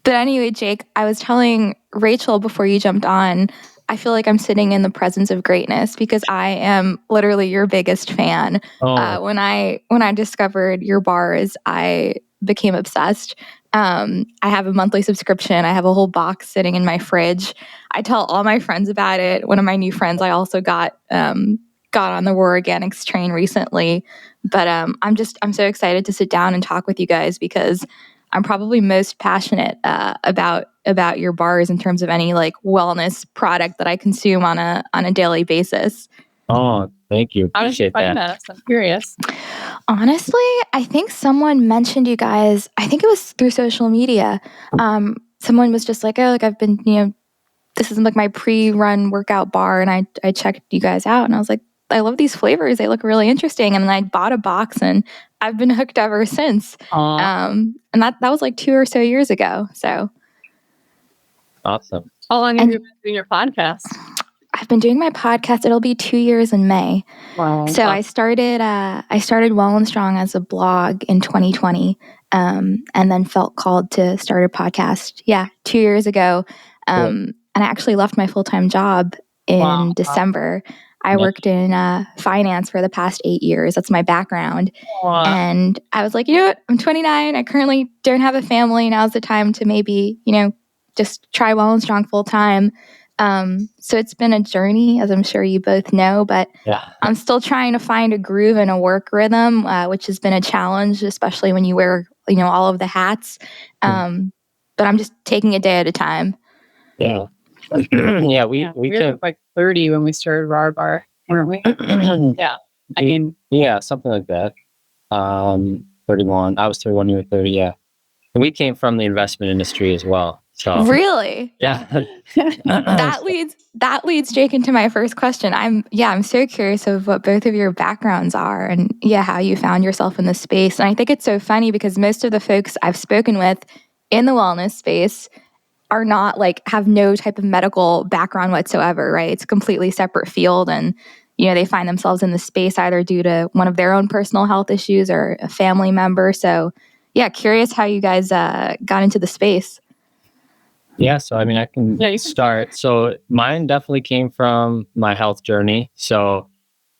But anyway, Jake, I was telling Rachel before you jumped on, I feel like I'm sitting in the presence of greatness because I am literally your biggest fan. When I discovered your bars, I became obsessed. I have a monthly subscription. I have a whole box sitting in my fridge. I tell all my friends about it. One of my new friends I also got on the Rawr Organics train recently. But I'm so excited to sit down and talk with you guys because I'm probably most passionate about your bars in terms of any like wellness product that I consume on a daily basis. Oh, thank you. How did you find that? I'm curious. Honestly, I think someone mentioned you guys. I think it was through social media. Someone was just like, "Oh, like I've been, this is like my pre-run workout bar," and I checked you guys out, and I was like, "I love these flavors. They look really interesting." And then I bought a box, and I've been hooked ever since. And that was like 2 or so years ago. So awesome. How long have you been doing your podcast? I've been doing my podcast. It'll be 2 years in May. Wow. So I started WellnStrong as a blog in 2020, and then felt called to start a podcast. Yeah, 2 years ago. And I actually left my full-time job in December. I worked in finance for the past 8 years. That's my background. And I was like, you know what? I'm 29. I currently don't have a family. Now's the time to maybe, just try WellnStrong full time. So it's been a journey, as I'm sure you both know, but I'm still trying to find a groove and a work rhythm, which has been a challenge, especially when you wear, all of the hats. But I'm just taking a day at a time. Yeah. Yeah, we were like 30 when we started Rawr Bar, weren't we? Yeah. I mean, something like that. 31. I was 31, you were 30, yeah. And we came from the investment industry as well. So really? Yeah. that leads Jake into my first question. I'm so curious of what both of your backgrounds are and how you found yourself in this space. And I think it's so funny because most of the folks I've spoken with in the wellness space are not have no type of medical background whatsoever, right? It's a completely separate field. And, they find themselves in the space either due to one of their own personal health issues or a family member. So curious how you guys got into the space. Yeah, so I mean, I can start. So mine definitely came from my health journey. So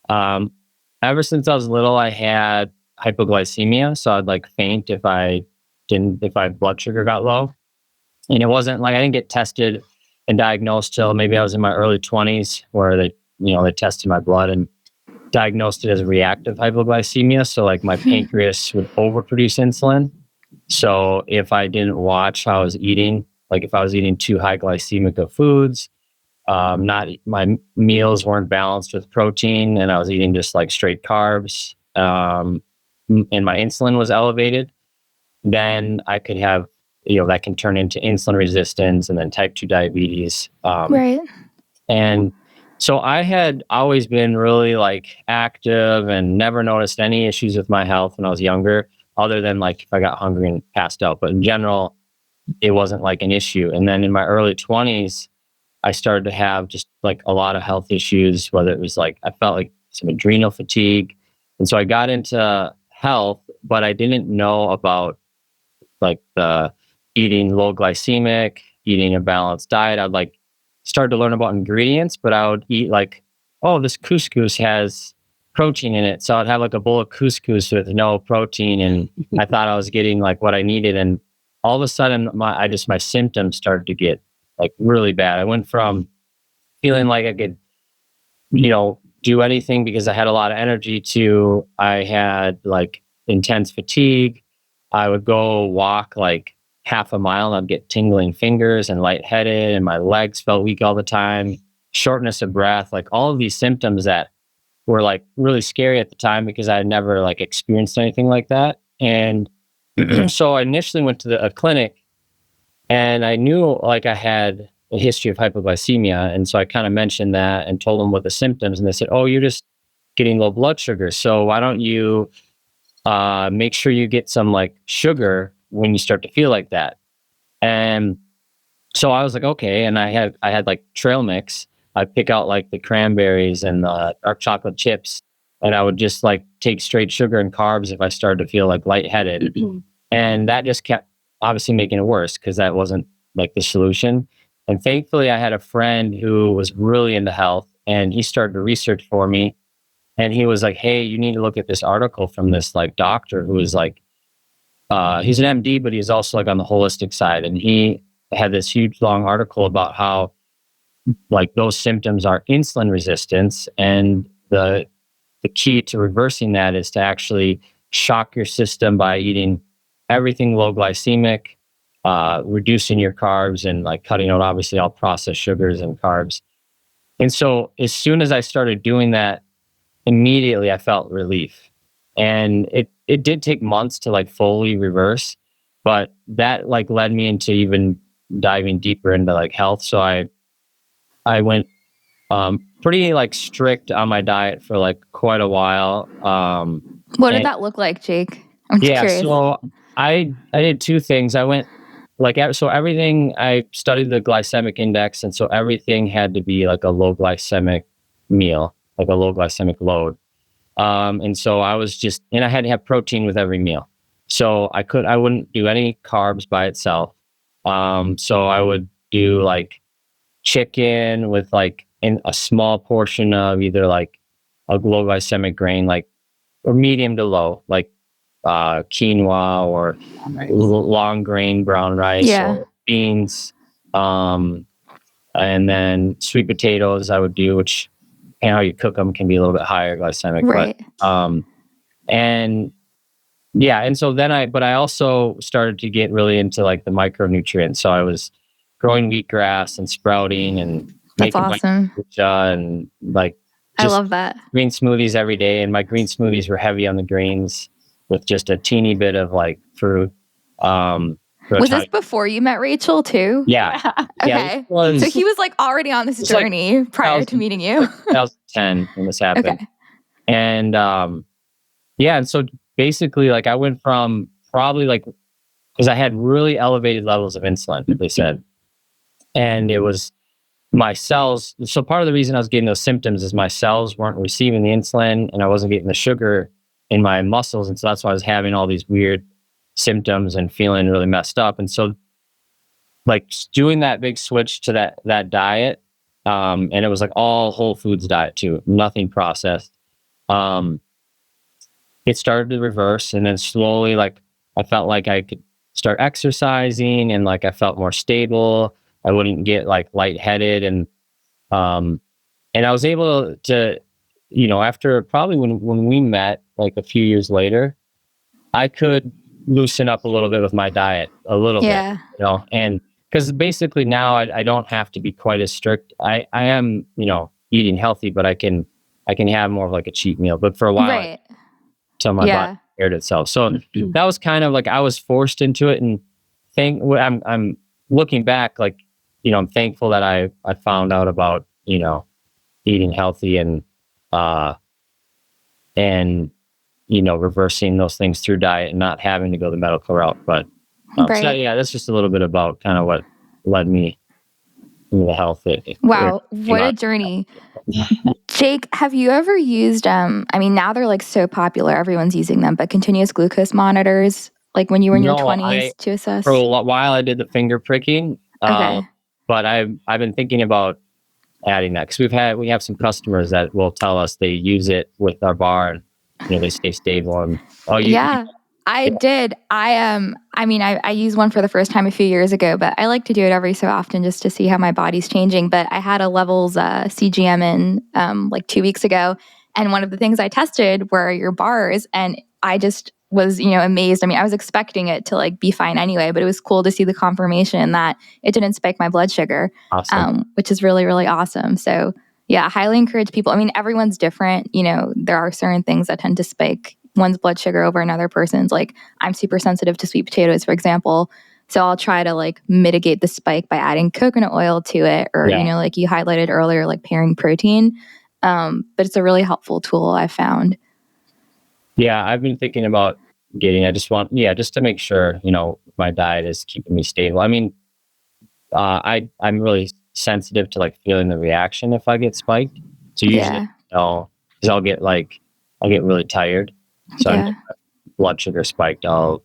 ever since I was little, I had hypoglycemia. So I'd faint if my blood sugar got low. And it wasn't I didn't get tested and diagnosed till maybe I was in my early 20s where they tested my blood and diagnosed it as reactive hypoglycemia. So my pancreas would overproduce insulin. So if I didn't watch how I was eating, if I was eating too high glycemic of foods, my meals weren't balanced with protein and I was eating just straight carbs, and my insulin was elevated, then I could have, that can turn into insulin resistance and then type 2 diabetes. Right. And so I had always been really active and never noticed any issues with my health when I was younger, other than if I got hungry and passed out. But in general, it wasn't an issue. And then in my early 20s, I started to have just a lot of health issues, whether it was I felt some adrenal fatigue. And so I got into health, but I didn't know about the eating low glycemic, eating a balanced diet. I'd start to learn about ingredients, but I would eat this couscous has protein in it. So I'd have a bowl of couscous with no protein. And I thought I was getting what I needed. And all of a sudden my symptoms started to get really bad. I went from feeling like I could, do anything because I had a lot of energy to I had intense fatigue. I would go walk half a mile and I'd get tingling fingers and lightheaded and my legs felt weak all the time, shortness of breath, all of these symptoms that were really scary at the time because I had never experienced anything like that. And so I initially went to a clinic and I knew I had a history of hypoglycemia. And so I kind of mentioned that and told them what the symptoms, and they said, "Oh, you're just getting low blood sugar. So why don't you make sure you get some sugar when you start to feel like that?" And so I was like, okay. And I had trail mix. I'd pick out the cranberries and the dark chocolate chips. And I would just take straight sugar and carbs if I started to feel lightheaded. And that just kept obviously making it worse because that wasn't like the solution. And thankfully, I had a friend who was really into health, and he started to research for me. And he was like, "Hey, you need to look at this article from this like doctor who is like, he's an MD, but he's also like on the holistic side." And he had this huge long article about how like those symptoms are insulin resistance, and the key to reversing that is to actually shock your system by eating everything low glycemic, reducing your carbs, and like cutting out obviously all processed sugars and carbs. And so as soon as I started doing that, immediately I felt relief. And it did take months to like fully reverse, but that like led me into even diving deeper into like health. So I went pretty like strict on my diet for like quite a while. What did that look like, Jake? I'm just curious. So I did two things. I went like, so everything, I studied the glycemic index, and so everything had to be like a low glycemic meal, like a low glycemic load. And so I was just, and I had to have protein with every meal. So I wouldn't do any carbs by itself. So I would do like chicken with like in a small portion of either like a low glycemic grain, like, or medium to low, like quinoa or long grain brown rice or beans. And then sweet potatoes I would do, which and how you cook them can be a little bit higher glycemic, right. But and yeah, and so then I also started to get really into like the micronutrients. So I was growing wheatgrass and sprouting and That's making awesome. kombucha and like I love that. Green smoothies every day, and my green smoothies were heavy on the greens with just a teeny bit of like fruit. Was this before you met Rachel too? Yeah. Okay. Yeah, so he was like already on this journey like prior to meeting you. 2010 when this happened. Okay. And yeah, and so basically like I went from probably like, because I had really elevated levels of insulin, they said. And it was my cells. So part of the reason I was getting those symptoms is my cells weren't receiving the insulin and I wasn't getting the sugar in my muscles. And so that's why I was having all these weird symptoms and feeling really messed up. And so like doing that big switch to that diet, and it was like all whole foods diet too, nothing processed. It started to reverse, and then slowly like I felt like I could start exercising and like I felt more stable. I wouldn't get like lightheaded, and I was able to, after probably when we met like a few years later, I could loosen up a little bit with my diet a little bit, and because basically now I don't have to be quite as strict. I am, eating healthy, but I can have more of like a cheat meal. But for a while, right. Till my body prepared itself. So that was kind of like I was forced into it, and I'm looking back, like, I'm thankful that I found out about, eating healthy and reversing those things through diet and not having to go the medical route. But so yeah, that's just a little bit about kind of what led me into the health. Wow, what a journey. Jake, have you ever used, now they're like so popular, everyone's using them, but continuous glucose monitors, like when you were in your 20s to assess? For a while I did the finger pricking, okay. But I've been thinking about adding that because we have some customers that will tell us they use it with our bar and they stay stable. And I did. I used one for the first time a few years ago, but I like to do it every so often just to see how my body's changing. But I had a levels CGM in like 2 weeks ago, and one of the things I tested were your bars, and I just was amazed. I was expecting it to like be fine anyway, but it was cool to see the confirmation that it didn't spike my blood sugar, which is really, really awesome. So yeah, I highly encourage people. Everyone's different. There are certain things that tend to spike one's blood sugar over another person's. Like I'm super sensitive to sweet potatoes, for example. So I'll try to like mitigate the spike by adding coconut oil to it, or, like you highlighted earlier, like pairing protein. But it's a really helpful tool I found. Yeah, I've been thinking about I just want, just to make sure, my diet is keeping me stable. I'm really sensitive to like feeling the reaction if I get spiked. So usually I'll get really tired. So blood sugar spiked, I'll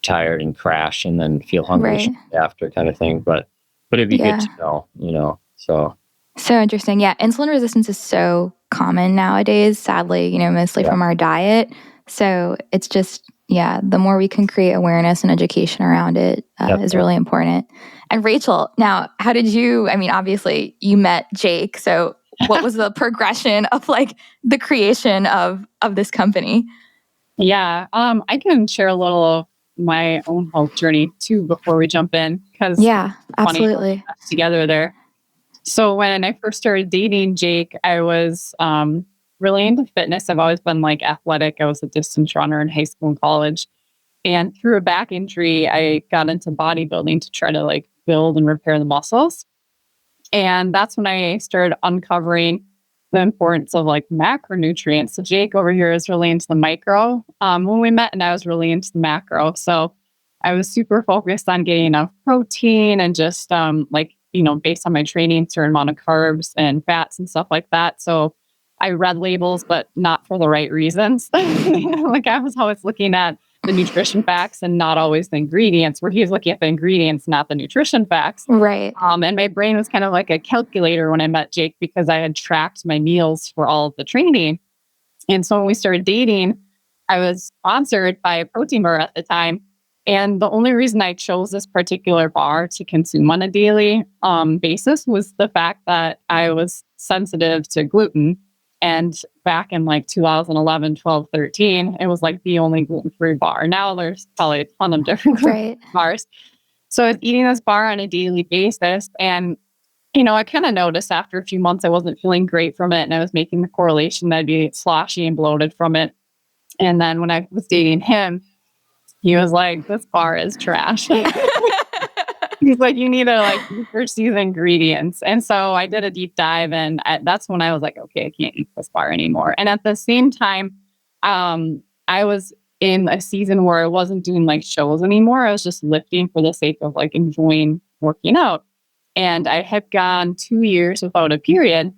tired and crash and then feel hungry after kind of thing. But it'd be good to know, so. So interesting. Yeah. Insulin resistance is so common nowadays, sadly, mostly from our diet. So it's just, the more we can create awareness and education around it is really important. And Rachel, now, how did you, obviously you met Jake. So what was the progression of like the creation of this company? Yeah. I can share a little of my own health journey too before we jump in, because absolutely together there. So when I first started dating Jake, I was really into fitness. I've always been like athletic. I was a distance runner in high school and college. And through a back injury, I got into bodybuilding to try to like build and repair the muscles. And that's when I started uncovering the importance of like macronutrients. So Jake over here is really into the micro when we met, and I was really into the macro. So I was super focused on getting enough protein and just based on my training, certain amount of carbs and fats and stuff like that. So I read labels, but not for the right reasons. Like I was always looking at the nutrition facts and not always the ingredients, where he was looking at the ingredients, not the nutrition facts. Right. And my brain was kind of like a calculator when I met Jake, because I had tracked my meals for all of the training. And so when we started dating, I was sponsored by a protein bar at the time. And the only reason I chose this particular bar to consume on a daily basis was the fact that I was sensitive to gluten. And back in like 2011, 12, 13, it was like the only gluten-free bar. Now there's probably a ton of different bars. So I was eating this bar on a daily basis. And, I kind of noticed after a few months, I wasn't feeling great from it. And I was making the correlation that I'd be sloshy and bloated from it. And then when I was dating him, he was like, this bar is trash. He's like, you need to like research these ingredients. And so I did a deep dive, and that's when I was like, okay, I can't eat this bar anymore. And at the same time, I was in a season where I wasn't doing like shows anymore. I was just lifting for the sake of like enjoying working out. And I had gone 2 years without a period.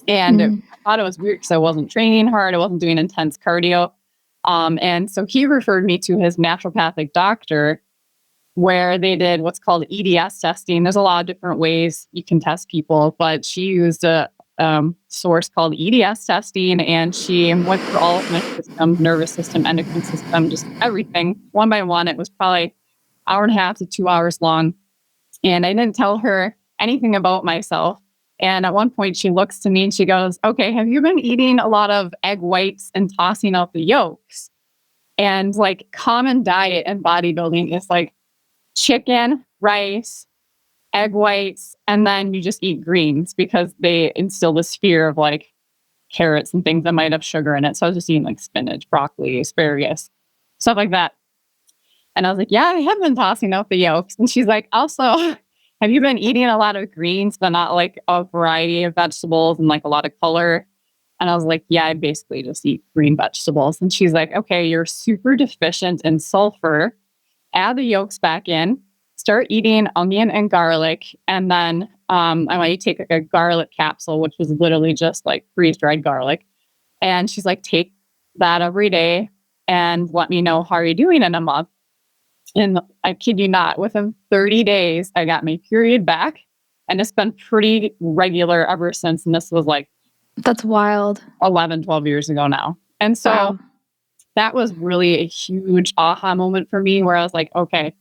And I thought it was weird because I wasn't training hard. I wasn't doing intense cardio. And so he referred me to his naturopathic doctor, where they did what's called EDS testing. There's a lot of different ways you can test people, but she used a source called EDS testing, and she went through all of my system, nervous system, endocrine system, just everything one by one. It was probably an hour and a half to 2 hours long. And I didn't tell her anything about myself. And at one point she looks to me and she goes, okay, have you been eating a lot of egg whites and tossing out the yolks? And like common diet in bodybuilding is like chicken, rice, egg whites, and then you just eat greens, because they instill this fear of like carrots and things that might have sugar in it. So I was just eating like spinach, broccoli, asparagus, stuff like that. And I was like, yeah, I have been tossing out the yolks. And she's like, also, have you been eating a lot of greens, but not like a variety of vegetables and like a lot of color? And I was like, yeah, I basically just eat green vegetables. And she's like, okay, you're super deficient in sulfur. Add the yolks back in, start eating onion and garlic. And then I want you to take like a garlic capsule, which was literally just like freeze-dried garlic. And she's like, take that every day and let me know how you're doing in a month. And I kid you not, within 30 days, I got my period back. And it's been pretty regular ever since. And this was like, that's wild, 11, 12 years ago now. And so that was really a huge aha moment for me, where I was like, okay,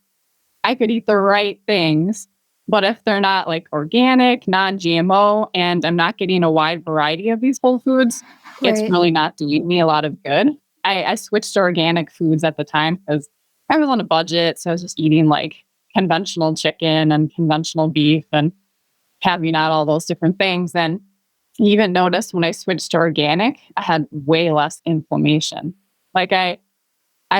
I could eat the right things, but if they're not like organic, non-GMO, and I'm not getting a wide variety of these whole foods, it's really not doing me a lot of good. I switched to organic foods at the time because I was on a budget. So I was just eating like conventional chicken and conventional beef and having out all those different things. And you even noticed when I switched to organic, I had way less inflammation. Like I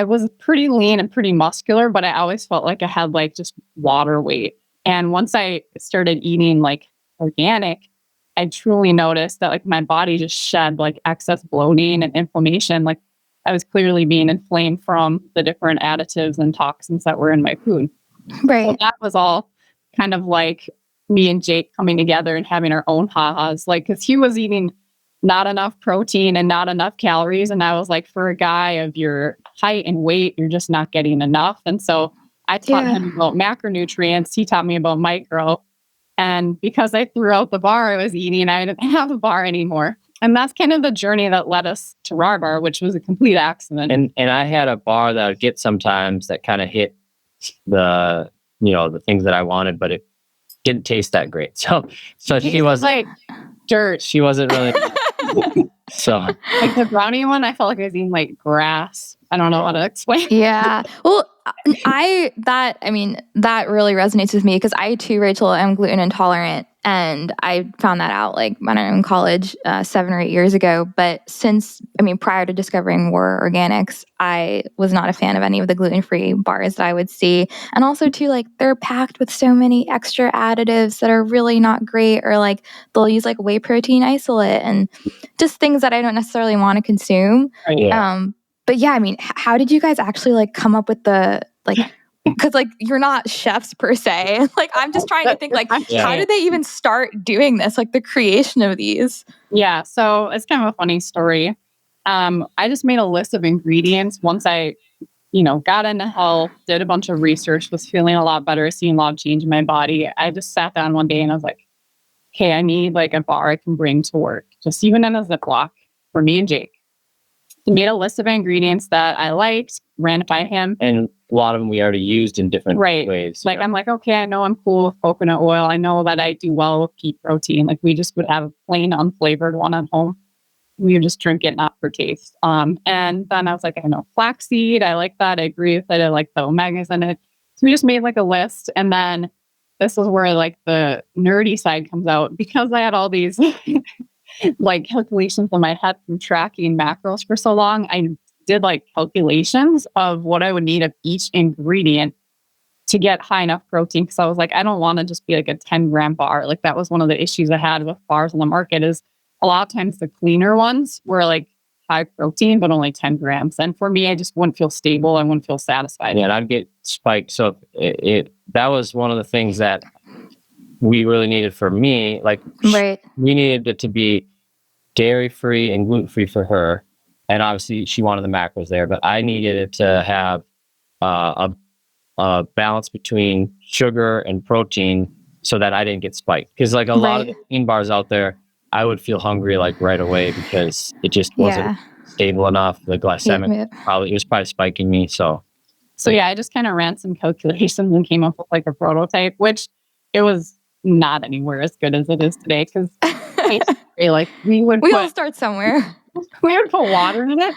was pretty lean and pretty muscular, but I always felt like I had like just water weight. And once I started eating like organic, I truly noticed that like my body just shed like excess bloating and inflammation. Like I was clearly being inflamed from the different additives and toxins that were in my food. Right. So that was all kind of like me and Jake coming together and having our own ha-has. Like, because he was eating not enough protein and not enough calories. And I was like, for a guy of your height and weight, you're just not getting enough. And so I taught him about macronutrients. He taught me about micro. And because I threw out the bar I was eating, I didn't have a bar anymore. And that's kind of the journey that led us to Rawr, which was a complete accident. And I had a bar that I'd get sometimes that kind of hit the, the things that I wanted, but it didn't taste that great. So she was like dirt. She wasn't really. So like the brownie one, I felt like I was eating like grass. I don't know how to explain. Yeah. Well, that really resonates with me because I too, Rachel, am gluten intolerant. And I found that out like when I was in college 7 or 8 years ago. But prior to discovering Rawr Organics, I was not a fan of any of the gluten-free bars that I would see. And also too, like they're packed with so many extra additives that are really not great, or like they'll use like whey protein isolate and just things that I don't necessarily want to consume. yeah. But yeah, how did you guys actually like come up with the like? Because like you're not chefs per se. Like I'm just trying to think like how did they even start doing this? Like the creation of these. Yeah, so it's kind of a funny story. I just made a list of ingredients once I, got into health, did a bunch of research, was feeling a lot better, seeing a lot of change in my body. I just sat down one day and I was like, okay, I need like a bar I can bring to work, just even in a Ziploc for me and Jake. He made a list of ingredients that I liked, ran it by him. And a lot of them we already used in different ways. Like, I'm like, okay, I know I'm cool with coconut oil. I know that I do well with pea protein. Like, we just would have a plain unflavored one at home. We would just drink it, not for taste. And then I was like, I know flaxseed. I like that. I agree with it. I like the omegas in it. So we just made like a list. And then this is where like the nerdy side comes out, because I had all these like calculations in my head from tracking macros for so long. I did like calculations of what I would need of each ingredient to get high enough protein. Cause I was like, I don't want to just be like a 10-gram bar. Like that was one of the issues I had with bars on the market, is a lot of times the cleaner ones were like high protein, but only 10 grams. And for me, I just wouldn't feel stable. I wouldn't feel satisfied. Yeah, and I'd get spiked. So that was one of the things that we really needed for me. Like, we needed it to be dairy-free and gluten-free for her. And obviously she wanted the macros there, but I needed it to have a balance between sugar and protein so that I didn't get spiked. Because like a lot of the bean bars out there, I would feel hungry like right away because it just wasn't stable enough. The glycemic it was probably spiking me. So yeah, I just kind of ran some calculations and came up with like a prototype, which it was not anywhere as good as it is today. Because like we all start somewhere. We would put water in it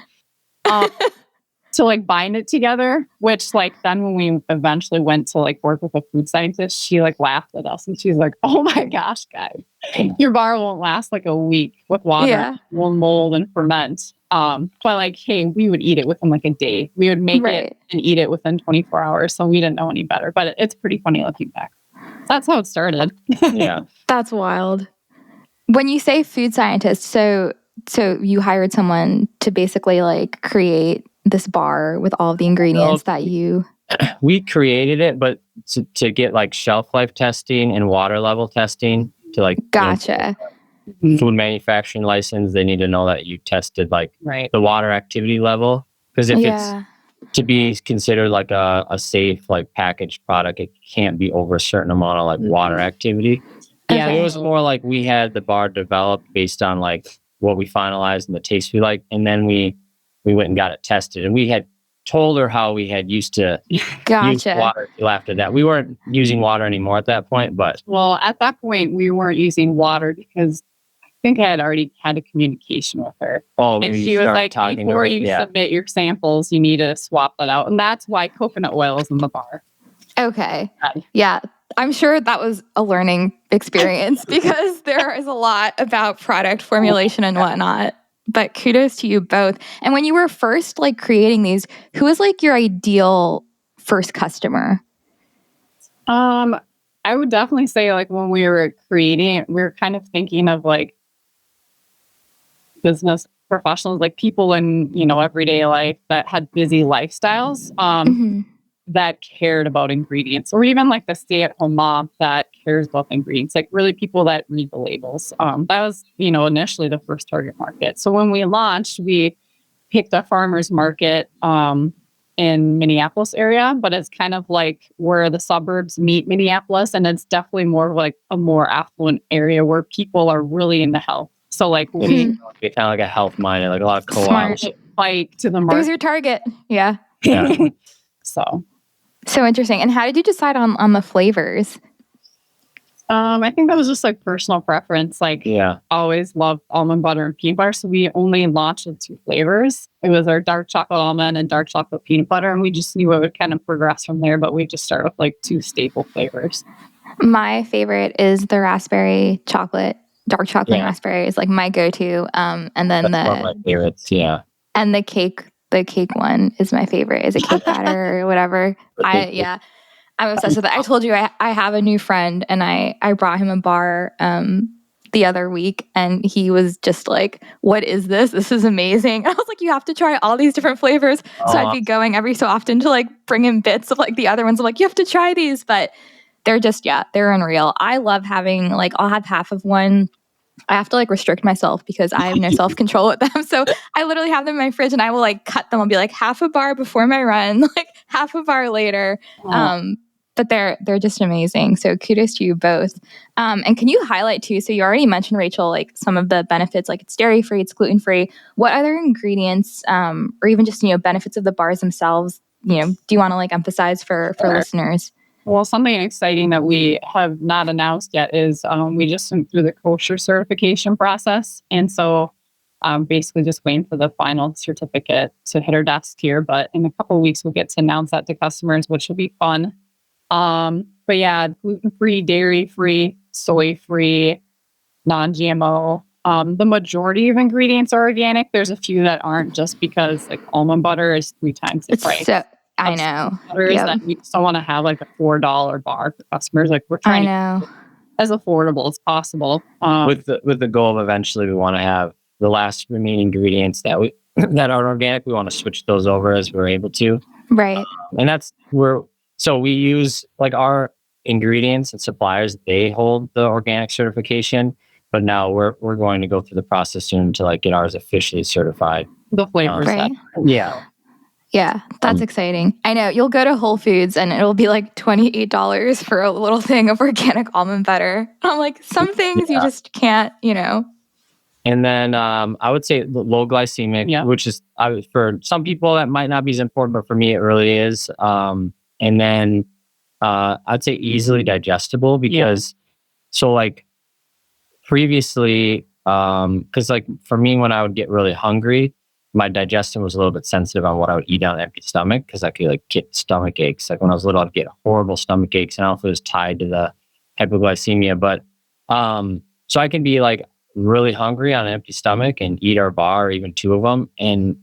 to like bind it together, which like then when we eventually went to like work with a food scientist, she like laughed at us and she's like, oh my gosh, guys, your bar won't last like a week with water. It will mold and ferment. But like, hey, we would eat it within like a day. We would make it and eat it within 24 hours. So we didn't know any better, but it's pretty funny looking back. That's how it started. Yeah. That's wild. When you say food scientist, so you hired someone to basically like create this bar with all of the ingredients that you... We created it, but to get like shelf life testing and water level testing to like... Gotcha. Food manufacturing license, they need to know that you tested like the water activity level. Because if it's to be considered like a safe like packaged product, it can't be over a certain amount of like water activity. Yeah, it was more like we had the bar developed based on like what we finalized and the taste we liked, and then we went and got it tested. And we had told her how we had used to use water after that. We weren't using water anymore at that point, but... Well, at that point, we weren't using water because I think I had already had a communication with her. Oh, and she was like, before you submit your samples, you need to swap that out. And that's why coconut oil is in the bar. Okay. Yeah. I'm sure that was a learning experience because there is a lot about product formulation and whatnot. But kudos to you both. And when you were first like creating these, who was like your ideal first customer? I would definitely say like when we were creating it, we were kind of thinking of like business professionals, like people in, everyday life that had busy lifestyles. that cared about ingredients, or even like the stay-at-home mom that cares about the ingredients, like really people that read the labels. That was, initially the first target market. So when we launched, we picked a farmer's market in Minneapolis area, but it's kind of like where the suburbs meet Minneapolis, and it's definitely more like a more affluent area where people are really into health. So like we kind of like a health minded, like a lot of co-ops. Bike to the market. There's your target. Yeah. So interesting. And how did you decide on the flavors? I think that was just like personal preference. Like, always loved almond butter and peanut butter. So we only launched with 2 flavors. It was our dark chocolate almond and dark chocolate peanut butter. And we just knew it would kind of progress from there. But we just started with like 2 staple flavors. My favorite is the raspberry chocolate. Dark chocolate and raspberry is like my go-to. And then That's one of my favorites. Yeah. And the cake one is my favorite. Is it cake batter or whatever? I'm obsessed with it. I told you I have a new friend, and I brought him a bar the other week, and he was just like, "What is this? This is amazing!" And I was like, "You have to try all these different flavors." So I'd be going every so often to like bring him bits of like the other ones. I'm like, "You have to try these," but they're just they're unreal. I love having like I'll have half of one. I have to like restrict myself because I have no self-control with them. So I literally have them in my fridge, and I will like cut them. I'll be like half a bar before my run, like half a bar later. But they're just amazing. So kudos to you both. And can you highlight too? So you already mentioned, Rachel, like some of the benefits, like it's dairy-free, it's gluten-free. What other ingredients, or even just, benefits of the bars themselves, do you want to like emphasize for listeners? Well, something exciting that we have not announced yet is we just went through the kosher certification process. And so basically just waiting for the final certificate to hit our desk here. But in a couple of weeks, we'll get to announce that to customers, which will be fun. But yeah, gluten-free, dairy-free, soy-free, non-GMO. The majority of ingredients are organic. There's a few that aren't, just because like almond butter is 3 times the price. I know. That we still want to have like a $4 bar for customers. Like we're trying to make it as affordable as possible. With the goal of eventually we want to have the last remaining ingredients that are organic. We want to switch those over as we're able to. Right. And that's so we use like our ingredients and suppliers. They hold the organic certification, but now we're going to go through the process soon to like get ours officially certified. The flavors. Right. Yeah, that's exciting. I know you'll go to Whole Foods and it'll be like $28 for a little thing of organic almond butter. I'm like, some things you just can't, And then I would say low glycemic, which is for some people that might not be as important, but for me it really is. And then I'd say easily digestible because so like previously, because like for me when I would get really hungry, my digestion was a little bit sensitive on what I would eat on an empty stomach because I could like get stomach aches. Like when I was little, I'd get horrible stomach aches, and I don't know if it was tied to the hypoglycemia. But so I can be like really hungry on an empty stomach and eat our bar or even 2 of them, and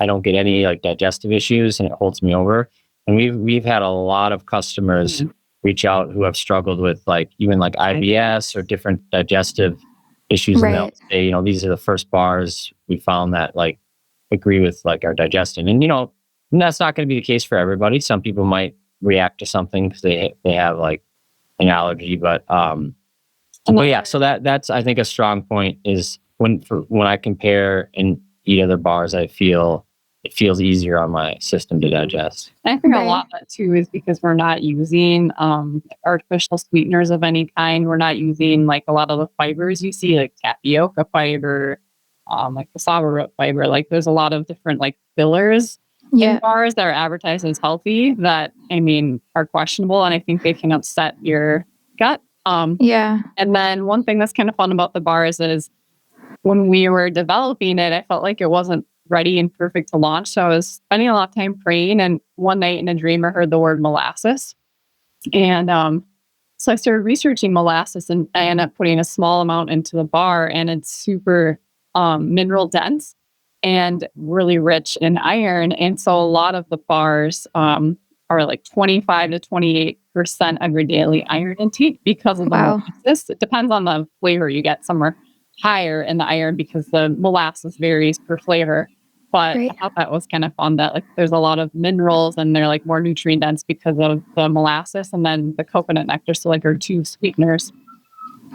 I don't get any like digestive issues, and it holds me over. And we've had a lot of customers reach out who have struggled with like even like IBS or different digestive issues, and they'll say, these are the first bars we found that like agree with like our digestion. And that's not going to be the case for everybody. Some people might react to something because they have like an allergy, but yeah, so that's I think a strong point is when I compare and eat other bars, I feel it feels easier on my system to digest. I think a lot of that too is because we're not using artificial sweeteners of any kind. We're not using like a lot of the fibers you see, like tapioca fiber, like cassava root fiber. Like there's a lot of different like fillers in bars that are advertised as healthy that are questionable, and I think they can upset your gut. And then one thing that's kind of fun about the bars is when we were developing it, I felt like it wasn't ready and perfect to launch. So I was spending a lot of time praying, and one night in a dream I heard the word molasses, and so I started researching molasses, and I ended up putting a small amount into the bar, and it's super mineral dense and really rich in iron. And so a lot of the bars are like 25 to 28% of your daily iron intake because of the molasses. It depends on the flavor you get. Some are higher in the iron because the molasses varies per flavor. But Great. I thought that was kind of fun that like there's a lot of minerals and they're like more nutrient dense because of the molasses and then the coconut nectar. So like our two sweeteners.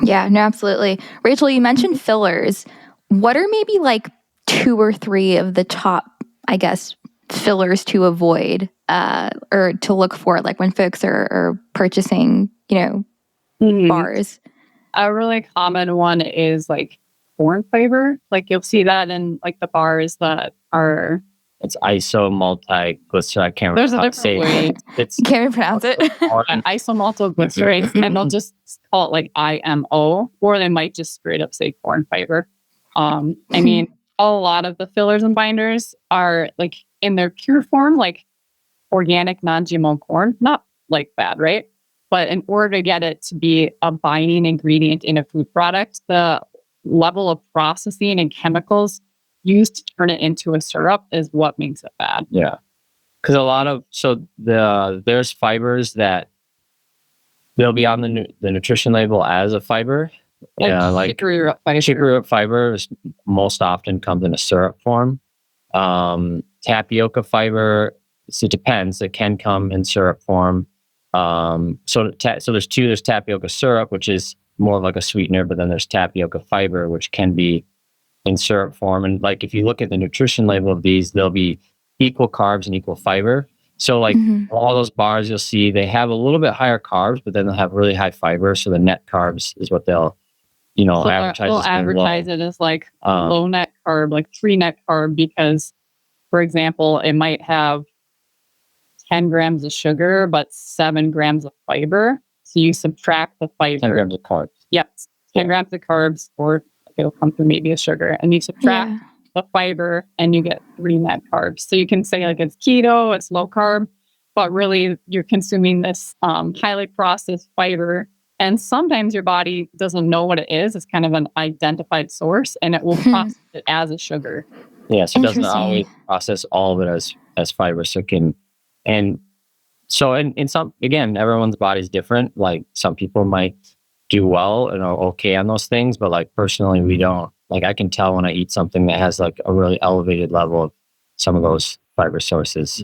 Yeah, no, absolutely. Rachel, you mentioned fillers. What are maybe like 2 or 3 of the top, I guess, fillers to avoid or to look for, like when folks are purchasing, bars? A really common one is like corn fiber. Like you'll see that in like the bars that are. It's isomalto-oligosaccharide. I can't There's a remember how to different say way. it. It's Can't even pronounce it. Isomalto-oligosaccharide, and they'll just call it like IMO, or they might just straight up say corn fiber. I mean, a lot of the fillers and binders are like in their pure form, like organic, non-GMO corn. Not like bad, right? But in order to get it to be a binding ingredient in a food product, the level of processing and chemicals used to turn it into a syrup is what makes it bad. Yeah. Because there's fibers that they'll be on the nutrition label as a fiber. Like chicory root fiber. Chicory root fiber is most often comes in a syrup form. Tapioca fiber, it depends. It can come in syrup form. So there's two. There's tapioca syrup, which is more of like a sweetener, but then there's tapioca fiber, which can be in syrup form. And like if you look at the nutrition label of these, they'll be equal carbs and equal fiber. So like all those bars you'll see, they have a little bit higher carbs, but then they'll have really high fiber. So the net carbs is what they'll, So advertise. they'll advertise it as like low net carb, like 3 net carb, because, for example, it might have 10 grams of sugar, but 7 grams of fiber. So you subtract the fiber. 10 grams of carbs. Yep. 10 grams of carbs, or it'll come through maybe a sugar. And you subtract the fiber and you get 3 net carbs. So you can say like it's keto, it's low carb, but really you're consuming this highly processed fiber. And sometimes your body doesn't know what it is. It's kind of an identified source, and it will process it as a sugar. Yeah, so it doesn't always process all of it as fiber. So it can, and so in some, again, everyone's body's different. Like some people might do well and are okay on those things, but like personally, we don't. Like I can tell when I eat something that has like a really elevated level of some of those fiber sources.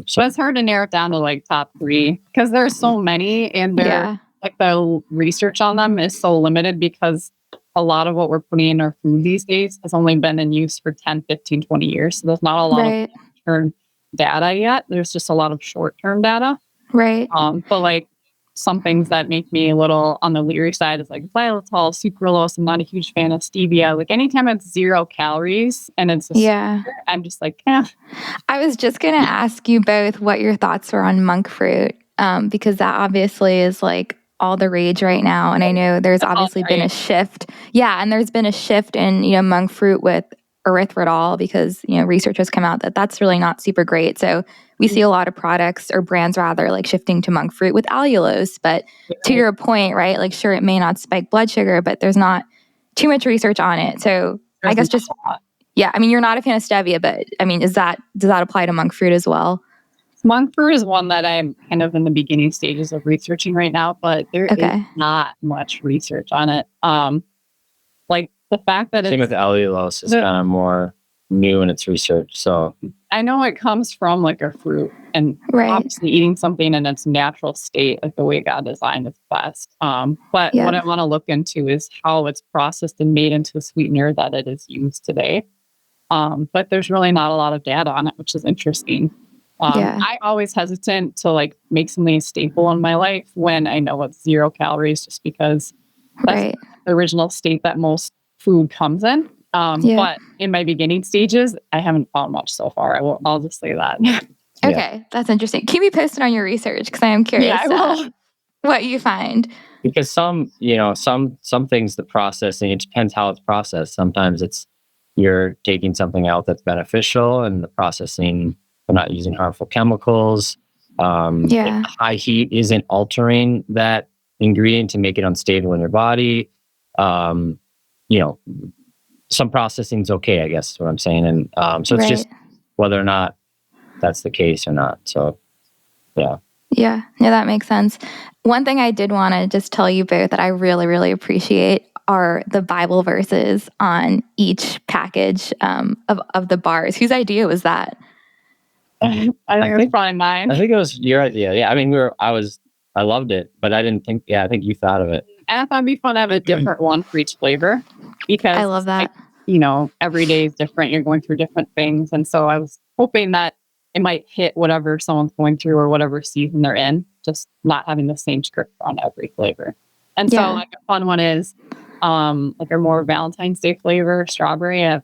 So it's hard to narrow it down to like top 3 because there's so many, and they're like the research on them is so limited because a lot of what we're putting in our food these days has only been in use for 10, 15, 20 years. So there's not a lot of long-term data yet. There's just a lot of short-term data. Right. But like some things that make me a little on the leery side is like xylitol, sucralose. I'm not a huge fan of stevia. Like anytime it's 0 calories and it's a sugar, I'm just like, I was just going to ask you both what your thoughts were on monk fruit, because that obviously is like all the rage right now. And I know there's obviously been a shift. Yeah. And there's been a shift in, monk fruit with erythritol because, research has come out that that's really not super great. So we see a lot of products or brands rather like shifting to monk fruit with allulose. But to your point, right? Like, sure, it may not spike blood sugar, but there's not too much research on it. So I guess I mean, you're not a fan of stevia, but I mean, does that apply to monk fruit as well? Monk fruit is one that I'm kind of in the beginning stages of researching right now, but there is not much research on it. Like the fact that same with allulose is kind of more new in its research. So I know it comes from like a fruit, and obviously eating something in its natural state, like the way God designed, is best. But what I want to look into is how it's processed and made into the sweetener that it is used today. But there's really not a lot of data on it, which is interesting. I always hesitant to like make something a staple in my life when I know it's 0 calories, just because that's the original state that most food comes in. But in my beginning stages, I haven't found much so far. I'll just say that. Okay, that's interesting. Keep me posted on your research because I am curious what you find. Because some things, the processing, it depends how it's processed. Sometimes you're taking something out that's beneficial, and the processing, they're not using harmful chemicals. High heat isn't altering that ingredient to make it unstable in your body. Some processing is okay, I guess is what I'm saying. And so it's just whether or not that's the case or not. So, yeah. Yeah, that makes sense. One thing I did want to just tell you both that I really, really appreciate are the Bible verses on each package of the bars. Whose idea was that? I think it was probably mine. I think it was your idea. Yeah, I mean, I loved it, but I didn't think. Yeah, I think you thought of it. And I thought it'd be fun to have a different one for each flavor, because I love that. Every day is different. You're going through different things, and so I was hoping that it might hit whatever someone's going through or whatever season they're in, just not having the same script on every flavor. And so like a fun one is like a more Valentine's Day flavor, strawberry, 1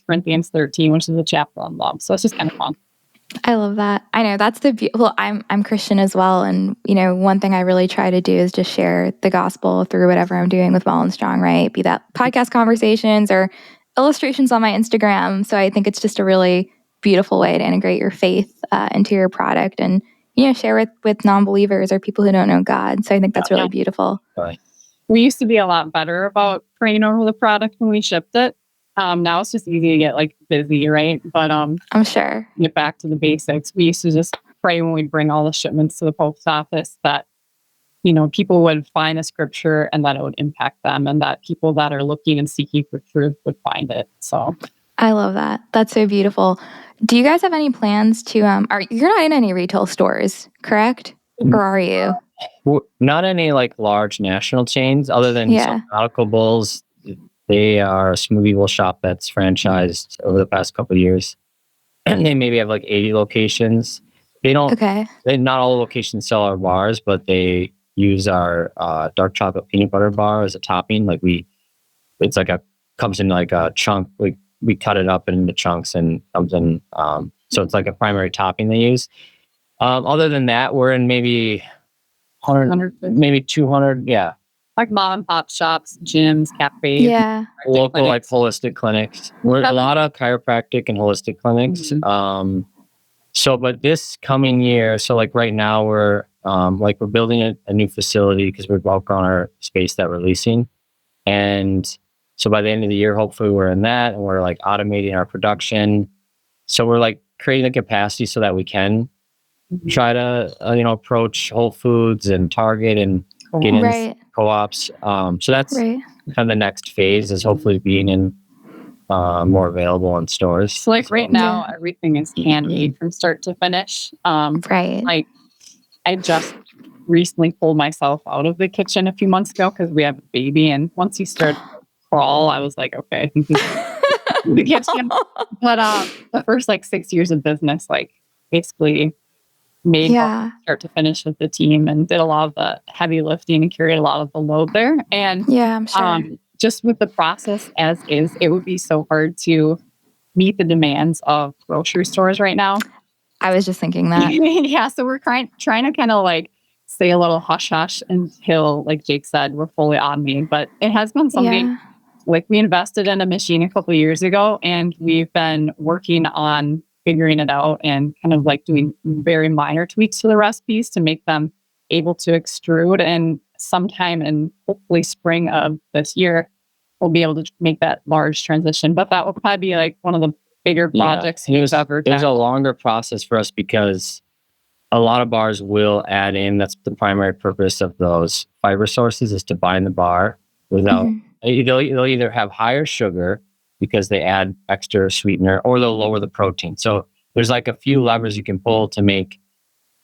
Corinthians 13, which is a chapter on love. So it's just kind of fun. I love that. I know that's well, I'm Christian as well. And, one thing I really try to do is just share the gospel through whatever I'm doing with WellnStrong, right? Be that podcast conversations or illustrations on my Instagram. So I think it's just a really beautiful way to integrate your faith into your product and, share with non-believers or people who don't know God. So I think that's really beautiful. We used to be a lot better about praying over the product when we shipped it. Now it's just easy to get busy, right? But I'm sure. Get back to the basics. We used to just pray when we bring all the shipments to the post office that, people would find a scripture and that it would impact them, and that people that are looking and seeking for truth would find it. So I love that. That's so beautiful. Do you guys have any plans to you're not in any retail stores, correct? Or are you? Not any large national chains, other than some Nautical Bulls. They are a smoothie bowl shop that's franchised over the past couple of years. And they maybe have 80 locations. They don't, not all locations sell our bars, but they use our dark chocolate peanut butter bar as a topping. It's comes in a chunk. We cut it up into chunks and comes in. So it's a primary topping they use. Other than that, we're in maybe 100, maybe 200. Yeah. Like mom and pop shops, gyms, cafes. Yeah. Local holistic clinics. We're a lot of chiropractic and holistic clinics. Mm-hmm. But this coming year, right now we're building a new facility because we've outgrown our space that we're leasing. And so by the end of the year, hopefully we're in that, and we're automating our production. So we're creating the capacity so that we can try to approach Whole Foods and Target and get in co-ops. So that's kind of the next phase, is hopefully being in more available in stores. So right now, everything is handmade from start to finish. Right. I just recently pulled myself out of the kitchen a few months ago because we have a baby, and once he started to crawl, I was like, okay, I think he's the kitchen. But the first 6 years of business, basically made start to finish with the team, and did a lot of the heavy lifting and carried a lot of the load there. And I'm sure. Just with the process as is, it would be so hard to meet the demands of grocery stores right now. I was just thinking that. Yeah, so we're trying to kind of stay a little hush hush until, like Jake said, we're fully automating. But it has been something we invested in a machine a couple of years ago, and we've been working on figuring it out and kind of doing very minor tweaks to the recipes to make them able to extrude. And sometime in hopefully spring of this year, we'll be able to make that large transition. But that will probably be one of the bigger projects we've ever done. It was a longer process for us because a lot of bars will add in. That's the primary purpose of those fiber sources, is to bind the bar without. They'll either have higher sugar because they add extra sweetener, or they'll lower the protein. So there's a few levers you can pull to make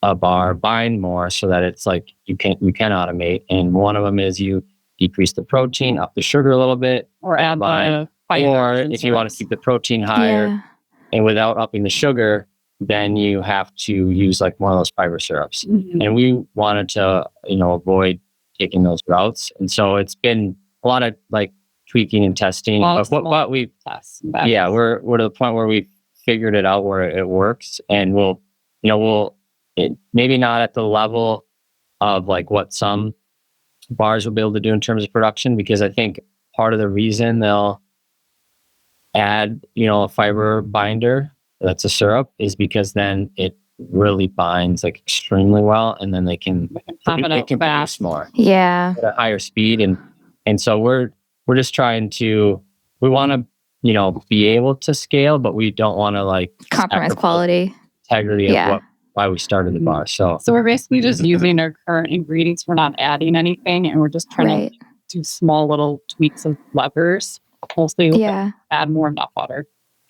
a bar bind more, so that it's you can automate. And one of them is you decrease the protein, up the sugar a little bit, or add or if you want to keep the protein higher and without upping the sugar, then you have to use one of those fiber syrups. Mm-hmm. And we wanted to avoid taking those routes, and so it's been a lot of tweaking and testing. But what we we're to the point where we figured it out where it works, and we'll maybe not at the level of what some bars will be able to do in terms of production, because I think part of the reason they'll add a fiber binder that's a syrup is because then it really binds extremely well, and then they can produce more at a higher speed. And so we're just trying to, we want to be able to scale, but we don't want to compromise quality, integrity of why we started the bar. So we're basically just using our current ingredients. We're not adding anything, and we're just trying to do small little tweaks of levers, mostly add more nut butter.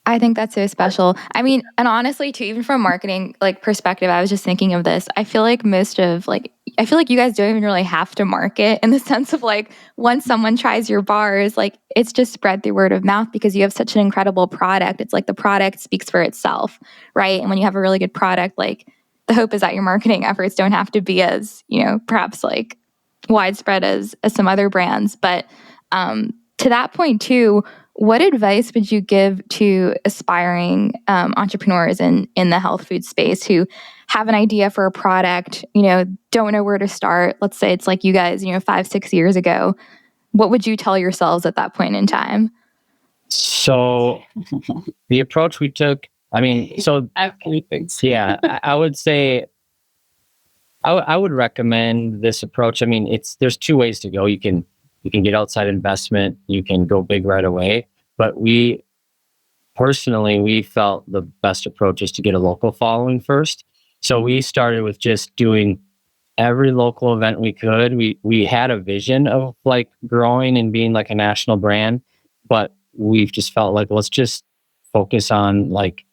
I think that's so special. I mean, and honestly too, even from marketing like perspective, I was just thinking of this. I feel like I feel like you guys don't even really have to market, in the sense of like, once someone tries your bars, like it's just spread through word of mouth because you have such an incredible product. It's like the product speaks for itself, right? And when you have a really good product, like the hope is that your marketing efforts don't have to be as, perhaps like widespread as some other brands. But to that point too, what advice would you give to aspiring entrepreneurs in the health food space who have an idea for a product, don't know where to start? Let's say it's like you guys, 5-6 years ago. What would you tell yourselves at that point in time? So the approach we took, I would say I would recommend this approach. I mean, there's two ways to go. You can get outside investment, you can go big right away. But we felt the best approach is to get a local following first. So we started with just doing every local event we could. We had a vision of like growing and being like a national brand, but we've just felt like, let's just focus on like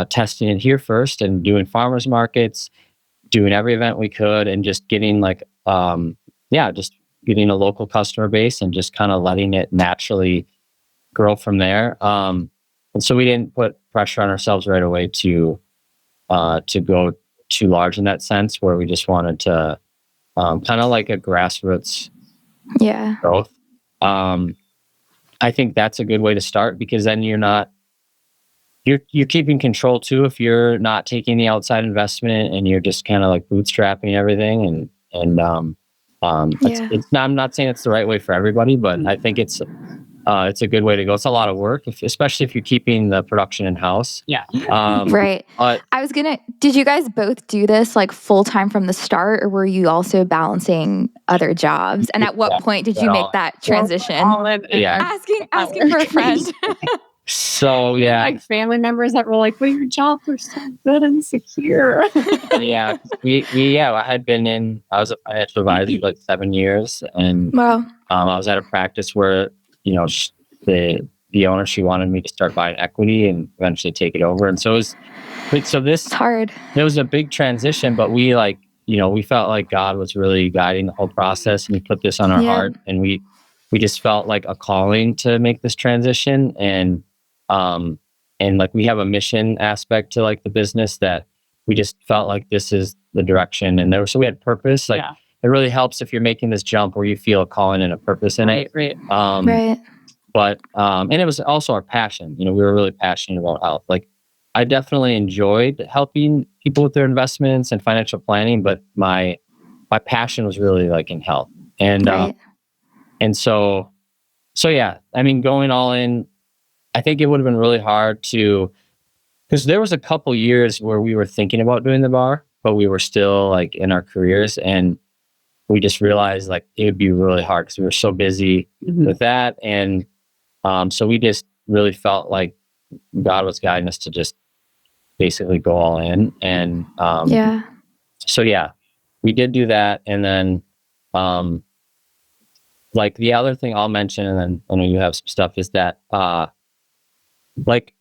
testing it here first and doing farmers markets, doing every event we could, and just getting like, just getting a local customer base and just kind of letting it naturally grow from there. And so we didn't put pressure on ourselves right away to go too large in that sense, where we just wanted to kind of like a grassroots growth. I think that's a good way to start, because then you're keeping control too. If you're not taking the outside investment and you're just kind of like bootstrapping everything, I'm not saying it's the right way for everybody, but I think it's a good way to go. It's a lot of work, especially if you're keeping the production in house. Yeah. Right. Did you guys both do this like full time from the start, or were you also balancing other jobs? And at what point did you make that transition? Asking for a friend. So like family members that were like, "Well, your jobs are so good and secure." I was a financial advisor for like 7 years, and wow. I was at a practice where the owner, she wanted me to start buying equity and eventually take it over, and it's hard. It was a big transition, but we felt like God was really guiding the whole process, and He put this on our heart, and we just felt like a calling to make this transition, and like we have a mission aspect to like the business that we just felt like this is the direction, and so we had purpose. Like it really helps if you're making this jump where you feel a calling and a purpose in it. Right. Right. But and it was also our passion. We were really passionate about health. Like I definitely enjoyed helping people with their investments and financial planning, but my passion was really like in health. And so yeah, I mean, going all in, I think it would have been really hard because there was a couple years where we were thinking about doing the bar, but we were still like in our careers, and we just realized like it would be really hard because we were so busy with that. And so we just really felt like God was guiding us to just basically go all in. And so yeah, we did do that. And then like the other thing I'll mention, and then I know you have some stuff, is that like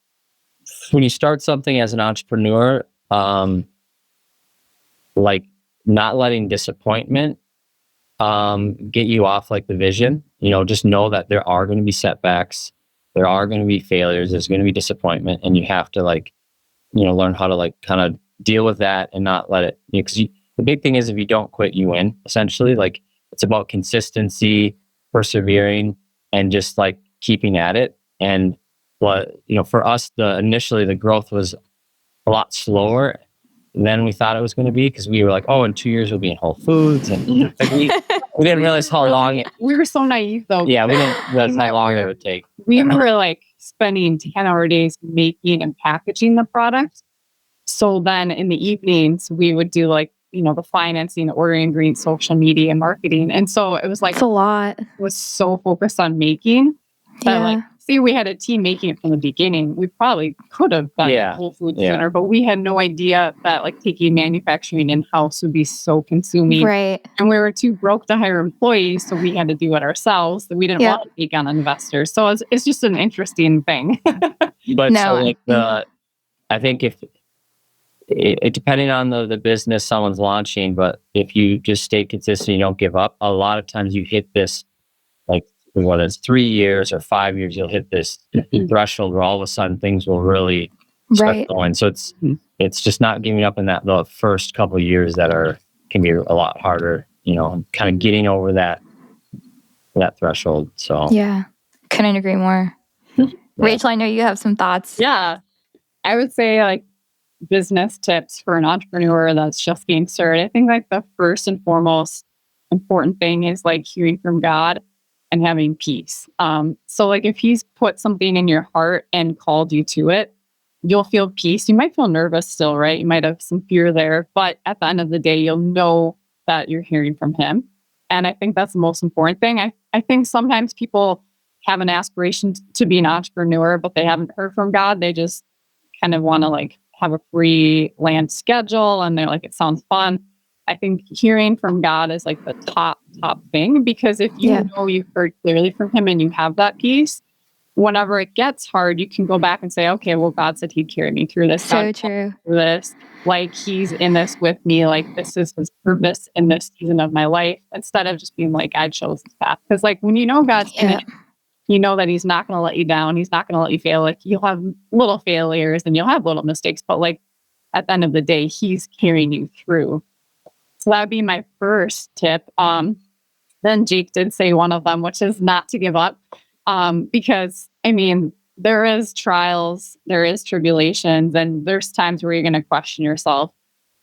when you start something as an entrepreneur, like not letting disappointment get you off like the vision. Just know that there are going to be setbacks, there are going to be failures, there's going to be disappointment, and you have to like learn how to like kind of deal with that and not let it, because the big thing is if you don't quit, you win. Essentially, like it's about consistency, persevering, and just like keeping at it. And for us, initially the growth was a lot slower than we thought it was going to be, because we were like, oh, in 2 years we'll be in Whole Foods, and like, we didn't realize how long we were so naive though. Yeah, we didn't realize how long it would take. We were like spending 10-hour days making and packaging the product. So then in the evenings we would do like the financing, ordering, green, social media, marketing, and so it was like it's a lot. Was so focused on making that like say we had a team making it from the beginning, we probably could have been a Whole Foods center, but we had no idea that like taking manufacturing in-house would be so consuming. Right. And we were too broke to hire employees, so we had to do it ourselves. So we didn't want to take on investors. So it's just an interesting thing. But so like I think if it depending on the business someone's launching, but if you just stay consistent, you don't give up, a lot of times you hit this, like whether it's 3 years or 5 years, you'll hit this threshold where all of a sudden things will really start going. So it's just not giving up in the first couple of years that can be a lot harder, kind of getting over that threshold. So yeah, couldn't agree more. Rachel, I know you have some thoughts. Yeah, I would say like business tips for an entrepreneur that's just getting started. I think like the first and foremost important thing is like hearing from God and having peace. So like if he's put something in your heart and called you to it, you'll feel peace. You might feel nervous still, right? You might have some fear there, but at the end of the day, you'll know that you're hearing from him. And I think that's the most important thing. I think sometimes people have an aspiration to be an entrepreneur, but they haven't heard from God. They just kind of want to like have a freelance schedule and they're like, it sounds fun. I think hearing from God is like the top thing, because if you know you've heard clearly from him and you have that peace, whenever it gets hard, you can go back and say, okay, well, God said he'd carry me through this. So true. Through this. Like he's in this with me. Like this is his purpose in this season of my life, instead of just being like, I chose this path. Because like when you know God's in it, you know that he's not going to let you down. He's not going to let you fail. Like you'll have little failures and you'll have little mistakes, but like at the end of the day, he's carrying you through. So that would be my first tip. Then Jake did say one of them, which is not to give up. Because I mean, there is trials, there is tribulations, and there's times where you're going to question yourself.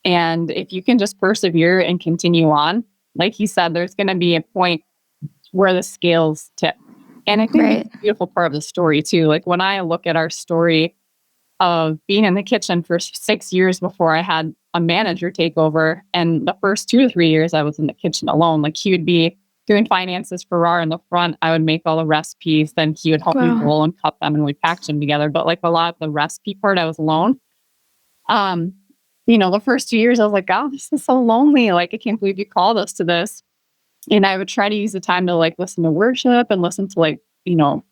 And if you can just persevere and continue on, like he said, there's going to be a point where the scales tip. And I think it's a beautiful part of the story too. Like when I look at our story of being in the kitchen for 6 years before I had a manager take over, and the first 2 to 3 years I was in the kitchen alone, like he would be doing finances for Rawr in the front. I would make all the recipes. Then he would help me roll and cut them and we'd package them together. But like a lot of the recipe part, I was alone. The first 2 years I was like, oh, this is so lonely. Like, I can't believe you called us to this. And I would try to use the time to like listen to worship and listen to like,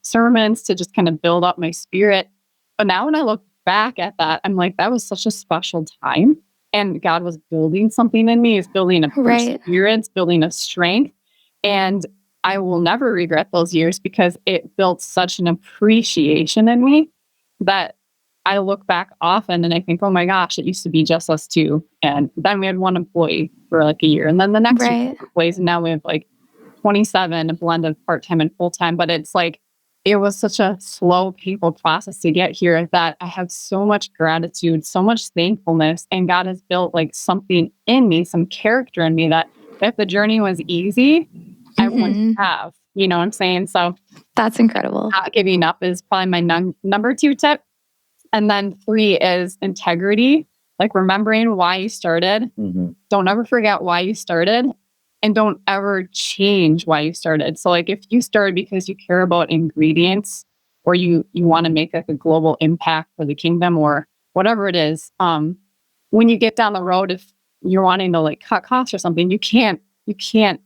sermons to just kind of build up my spirit. But now when I look back at that, I'm like, that was such a special time. And God was building something in me. He's building a perseverance, building a strength. And I will never regret those years because it built such an appreciation in me that I look back often and I think, oh my gosh, it used to be just us two. And then we had one employee for like a year. And then the next year employees. And now we have like 27, a blend of part-time and full-time. But it's like, it was such a slow, painful process to get here that I have so much gratitude, so much thankfulness. And God has built like something in me, some character in me that if the journey was easy, I wouldn't have, you know what I'm saying? So that's incredible. Not giving up is probably my number 2 tip. And then 3 is integrity, like remembering why you started. Don't ever forget why you started and don't ever change why you started. So like if you started because you care about ingredients or you want to make like a global impact for the kingdom or whatever it is, when you get down the road, if you're wanting to like cut costs or something, you can't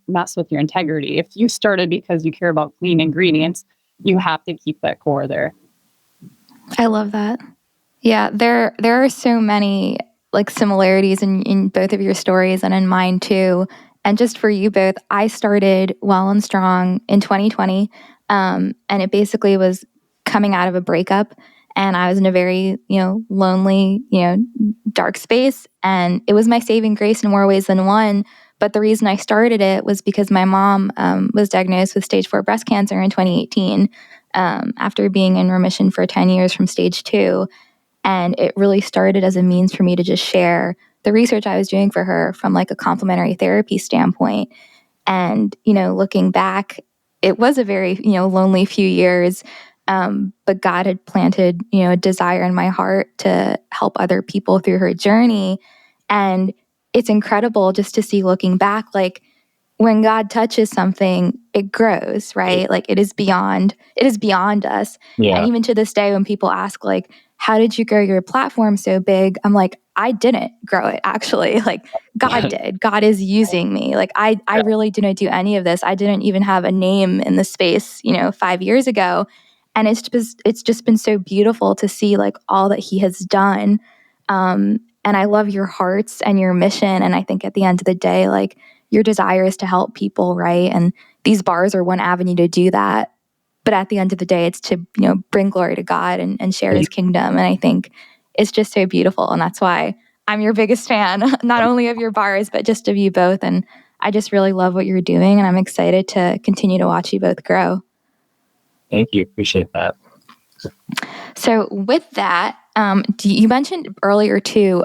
mess with your integrity. If you started because you care about clean ingredients, you have to keep that core there. I love that. Yeah, there are so many like similarities in both of your stories and in mine too. And just for you both, I started WellnStrong in 2020, and it basically was coming out of a breakup, and I was in a very lonely dark space, and it was my saving grace in more ways than one. But the reason I started it was because my mom was diagnosed with stage 4 breast cancer in 2018 after being in remission for 10 years from stage 2. And it really started as a means for me to just share the research I was doing for her from like a complementary therapy standpoint. And, looking back, it was a very, lonely few years. But God had planted, a desire in my heart to help other people through her journey. And it's incredible just to see looking back, like when God touches something, it grows, right? Like it is beyond us. Yeah. And even to this day, when people ask, like, how did you grow your platform so big? I'm like, I didn't grow it, actually. Like, God did. God is using me. Like, I really didn't do any of this. I didn't even have a name in the space, 5 years ago. And it's just been so beautiful to see like all that He has done. And I love your hearts and your mission. And I think at the end of the day, like, your desire is to help people, right? And these bars are one avenue to do that. But at the end of the day, it's to, bring glory to God and share His kingdom. And I think it's just so beautiful. And that's why I'm your biggest fan, not only of your bars, but just of you both. And I just really love what you're doing. And I'm excited to continue to watch you both grow. Thank you. Appreciate that. So with that, you mentioned earlier too,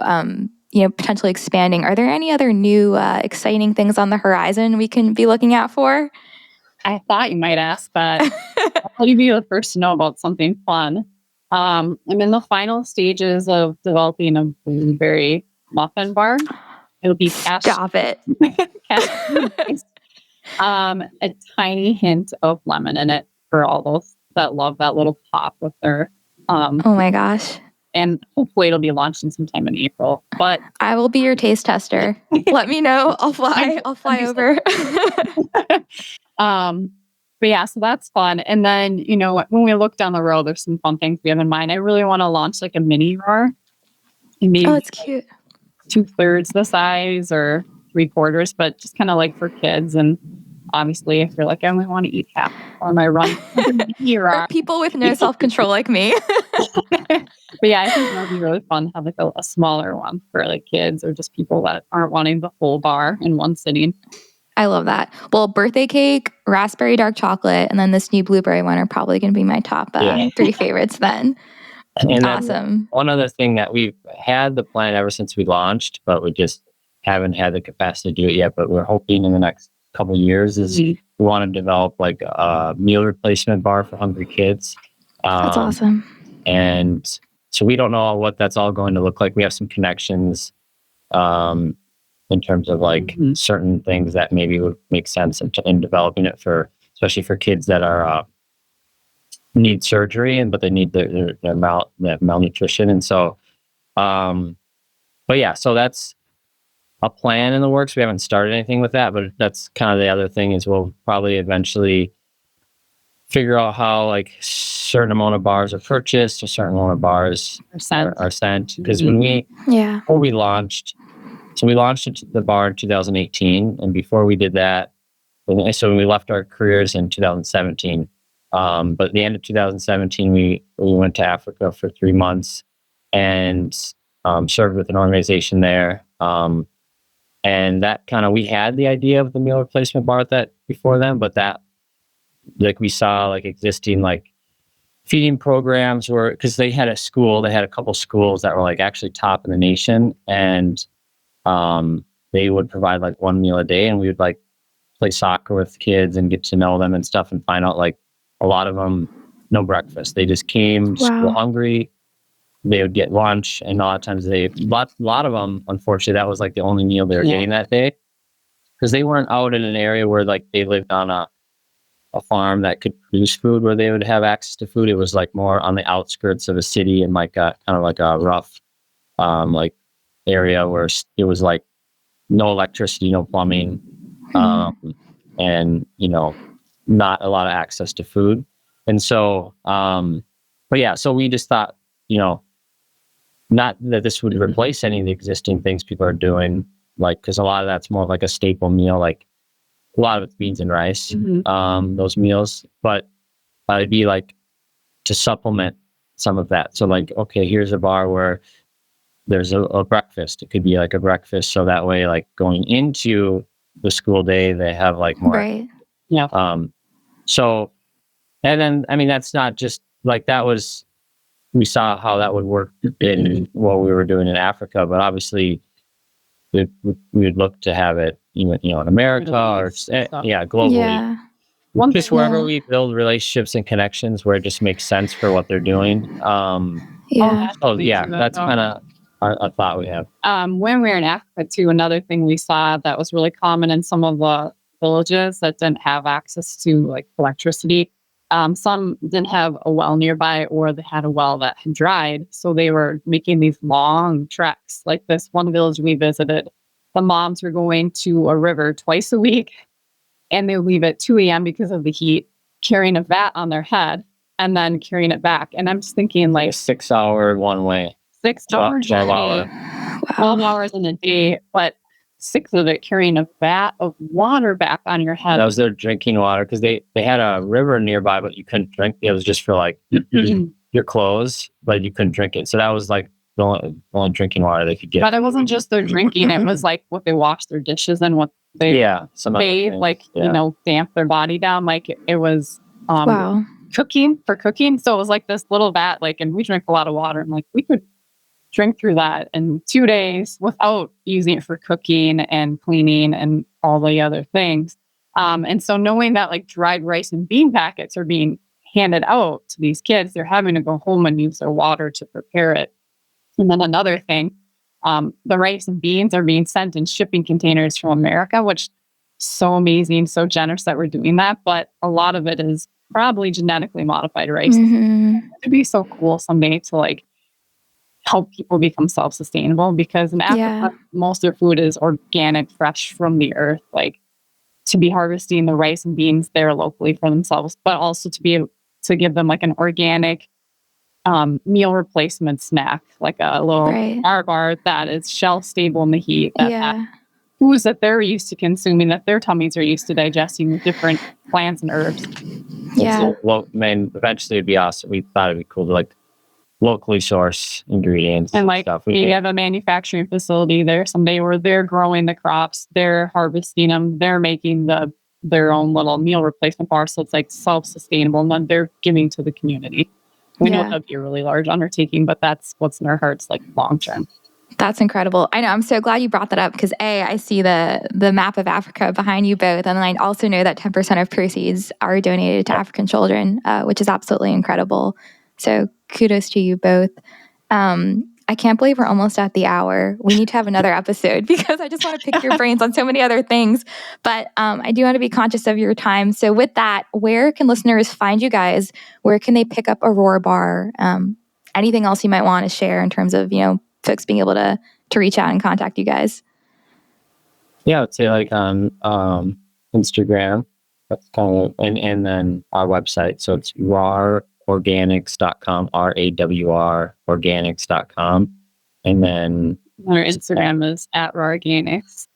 potentially expanding. Are there any other new exciting things on the horizon we can be looking out for? I thought you might ask, but I'll be the first to know about something fun. I'm in the final stages of developing a blueberry muffin bar. It'll be Stop it. A tiny hint of lemon in it for all those that love that little pop with their. Oh my gosh. And hopefully it'll be launching sometime in April. But I will be your taste tester. Let me know. I'll fly over. But yeah, so that's fun. And then, when we look down the road, there's some fun things we have in mind. I really want to launch like a mini Rawr. Oh, it's cute. 2/3 the size or 3/4, but just kind of like for kids. And obviously, if you're like, I only want to eat half on my run, or people with no self-control like me. But yeah, I think that would be really fun to have like a smaller one for like kids or just people that aren't wanting the full bar in one sitting. I love that. Well, birthday cake, raspberry dark chocolate, and then this new blueberry one are probably going to be my top 3 favorites then. And awesome. One other thing that we've had the plan ever since we launched, but we just haven't had the capacity to do it yet, but we're hoping in the next couple of years is we want to develop like a meal replacement bar for hungry kids. That's awesome. And so we don't know what that's all going to look like. We have some connections in terms of like certain things that maybe would make sense in developing it especially for kids that are need surgery but they need their malnutrition. And so, but yeah, so that's a plan in the works. We haven't started anything with that, but that's kind of the other thing is we'll probably eventually figure out how like certain amount of bars are purchased, a certain amount of bars are sent. Because before we launched, so we launched the bar in 2018, and before we did that, so we left our careers in 2017. But at the end of 2017, we went to Africa for 3 months and served with an organization there. And that kind of, we had the idea of the meal replacement bar before then, but that, like we saw like existing like feeding programs because they had a couple schools that were like actually top in the nation, and they would provide like one meal a day, and we would like play soccer with kids and get to know them and stuff, and find out like a lot of them no breakfast. They just came school hungry. They would get lunch, and a lot of times a lot of them, unfortunately, that was like the only meal they were getting that day, because they weren't out in an area where like they lived on a farm that could produce food where they would have access to food. It was like more on the outskirts of a city and like kind of like a rough like area where it was like no electricity, no plumbing, and not a lot of access to food. And so but yeah, so we just thought, not that this would replace any of the existing things people are doing, like, because a lot of that's more like a staple meal, like a lot of it's beans and rice, those meals, but it'd be like to supplement some of that. So like, okay, here's a bar where there's a breakfast. It could be like a breakfast, so that way, like going into the school day, they have like more. Right. Yeah. So, and then I mean, that's not just like that was. We saw how that would work in what we were doing in Africa, but obviously we would look to have it even, in America or globally. Yeah. Just wherever we build relationships and connections where it just makes sense for what they're doing. That's kind of a thought we have. When we were in Africa too, another thing we saw that was really common in some of the villages that didn't have access to like electricity. Some didn't have a well nearby, or they had a well that had dried. So they were making these long treks. Like this one village we visited, the moms were going to a river twice a week, and they would leave at 2 a.m. because of the heat, carrying a vat on their head and then carrying it back. And I'm just thinking like a 6 hour one way, 6 hour 12 hour. journey, 12 hours in a day, but 6 of it carrying a vat of water back on your head. That was their drinking water, because they had a river nearby, but you couldn't drink. It was just for like your clothes, but you couldn't drink it. So that was like the only drinking water they could get. But it wasn't just their drinking; it was like what they washed their dishes and what they bathe, like damp their body down. Like it was cooking. So it was like this little vat. Like, and we drink a lot of water. And like we could drink through that in 2 days without using it for cooking and cleaning and all the other things. And so knowing that like dried rice and bean packets are being handed out to these kids, they're having to go home and use their water to prepare it. And then another thing, the rice and beans are being sent in shipping containers from America, which is so amazing, so generous that we're doing that. But a lot of it is probably genetically modified rice. It'd be so cool someday to like help people become self-sustainable, because in Africa, most of their food is organic, fresh from the earth. Like to be harvesting the rice and beans there locally for themselves, but also to be able to give them like an organic meal replacement snack, like a little carb bar that is shelf stable in the heat, that foods that they're used to consuming, that their tummies are used to digesting with different plants and herbs. Yeah. Well, man, eventually it'd be awesome. We thought it'd be cool to like locally source ingredients and like stuff. We have a manufacturing facility there someday where they're growing the crops, they're harvesting them, they're making their own little meal replacement bar, so it's like self-sustainable, and then they're giving to the community. We know that'd be a really large undertaking, but that's what's in our hearts, like long term. That's incredible. I know. I'm so glad you brought that up, because I see the map of Africa behind you both, and I also know that 10% of proceeds are donated to African children, which is absolutely incredible. So kudos to you both. I can't believe we're almost at the hour. We need to have another episode, because I just want to pick your brains on so many other things. But I do want to be conscious of your time. So with that, where can listeners find you guys? Where can they pick up a Rawr bar? Anything else you might want to share in terms of, folks being able to reach out and contact you guys? Yeah, I would say like on Instagram. That's kind of, and then our website. So it's rawrorganics.com, RAWR organics.com. And then our Instagram is at Rawr Organics.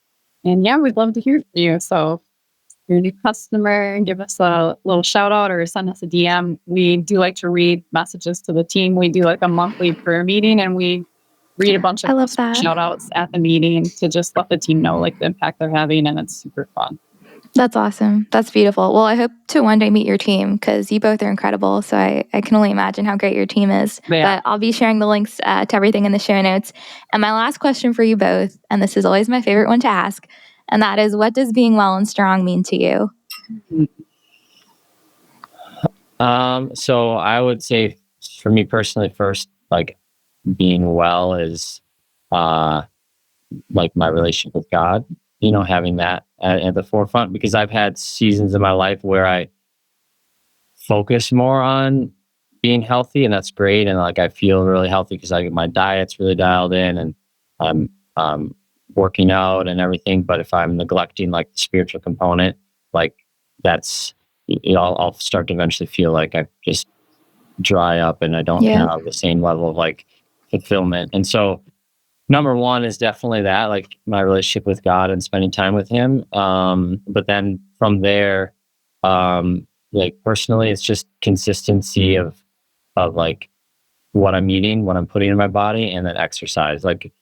And yeah, we'd love to hear from you. So if you're a new customer, give us a little shout out or send us a DM. We do like to read messages to the team. We do like a monthly prayer meeting, and we read a bunch of shout outs at the meeting to just let the team know like the impact they're having, and it's super fun. That's awesome. That's beautiful. Well, I hope to one day meet your team, because you both are incredible. So I can only imagine how great your team is. Yeah. But I'll be sharing the links to everything in the show notes. And my last question for you both, and this is always my favorite one to ask, and that is, what does being well and strong mean to you? So I would say for me personally, first, like being well is like my relationship with God, having that at the forefront, because I've had seasons of my life where I focus more on being healthy, and that's great. And like, I feel really healthy because my diet's really dialed in, and I'm working out and everything. But if I'm neglecting like the spiritual component, like that's, I'll start to eventually feel like I just dry up and I don't have the same level of like fulfillment. And so number one is definitely that, like my relationship with God and spending time with him. But then from there, like personally, it's just consistency of like what I'm eating, what I'm putting in my body, and then exercise. Like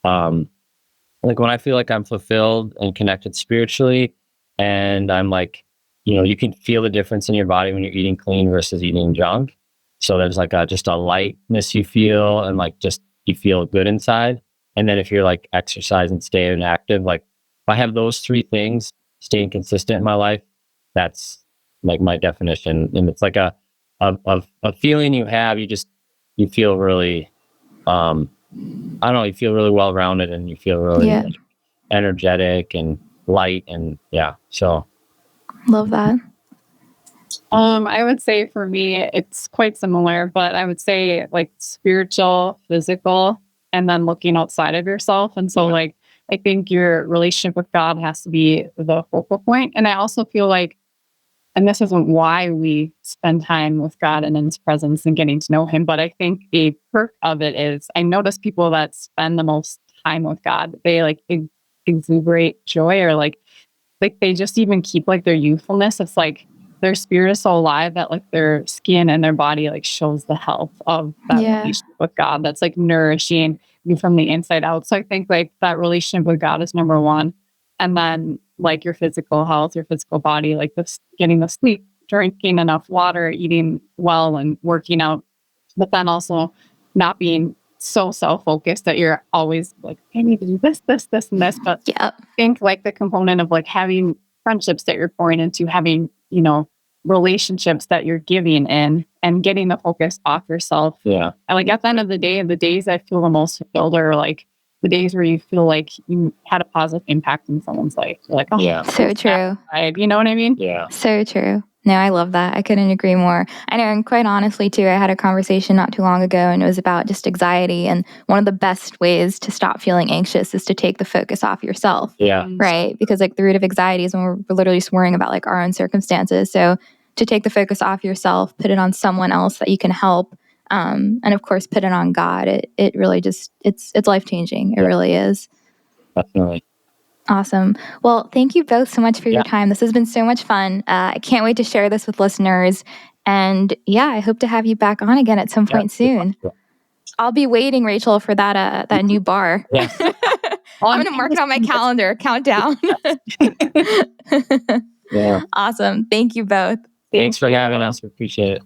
when I feel like I'm fulfilled and connected spiritually, and I'm like, you can feel the difference in your body when you're eating clean versus eating junk. So there's like just a lightness you feel, and like just you feel good inside. And then if you're like exercising, staying active, like if I have those three things, staying consistent in my life, that's like my definition. And it's like a feeling you have. You feel really, I don't know, you feel really well-rounded, and you feel really like, energetic and light and so. Love that. I would say for me, it's quite similar, but I would say like spiritual, physical, and then looking outside of yourself. And so like, I think your relationship with God has to be the focal point. And I also feel like, and this isn't why we spend time with God and in his presence and getting to know him, but I think a perk of it is I notice people that spend the most time with God, they like exuberate joy, or like they just even keep like their youthfulness. It's like their spirit is so alive that like their skin and their body like shows the health of that relationship with God that's like nourishing you from the inside out. So I think like that relationship with God is number one. And then like your physical health, your physical body, like this getting the sleep, drinking enough water, eating well and working out. But then also not being so self-focused that you're always like, I need to do this, and this. But I think like the component of like having friendships that you're pouring into, having, relationships that you're giving in, and getting the focus off yourself. Yeah. And like at the end of the day, the days I feel the most fulfilled are like the days where you feel like you had a positive impact in someone's life. You're like, so true. You know what I mean? Yeah. So true. No, I love that. I couldn't agree more. I know, and quite honestly, too, I had a conversation not too long ago, and it was about just anxiety. And one of the best ways to stop feeling anxious is to take the focus off yourself. Yeah. Right? Because like the root of anxiety is when we're literally just worrying about like our own circumstances. So to take the focus off yourself, put it on someone else that you can help, and of course, put it on God. It really just it's life changing. It really is. Definitely. Awesome. Well, thank you both so much for your time. This has been so much fun. I can't wait to share this with listeners. And I hope to have you back on again at some point soon. I'll be waiting, Rachel, for that new bar. Yeah. I'm going to mark it on my calendar. Countdown. Yeah. Awesome. Thank you both. Thanks for having us. We appreciate it.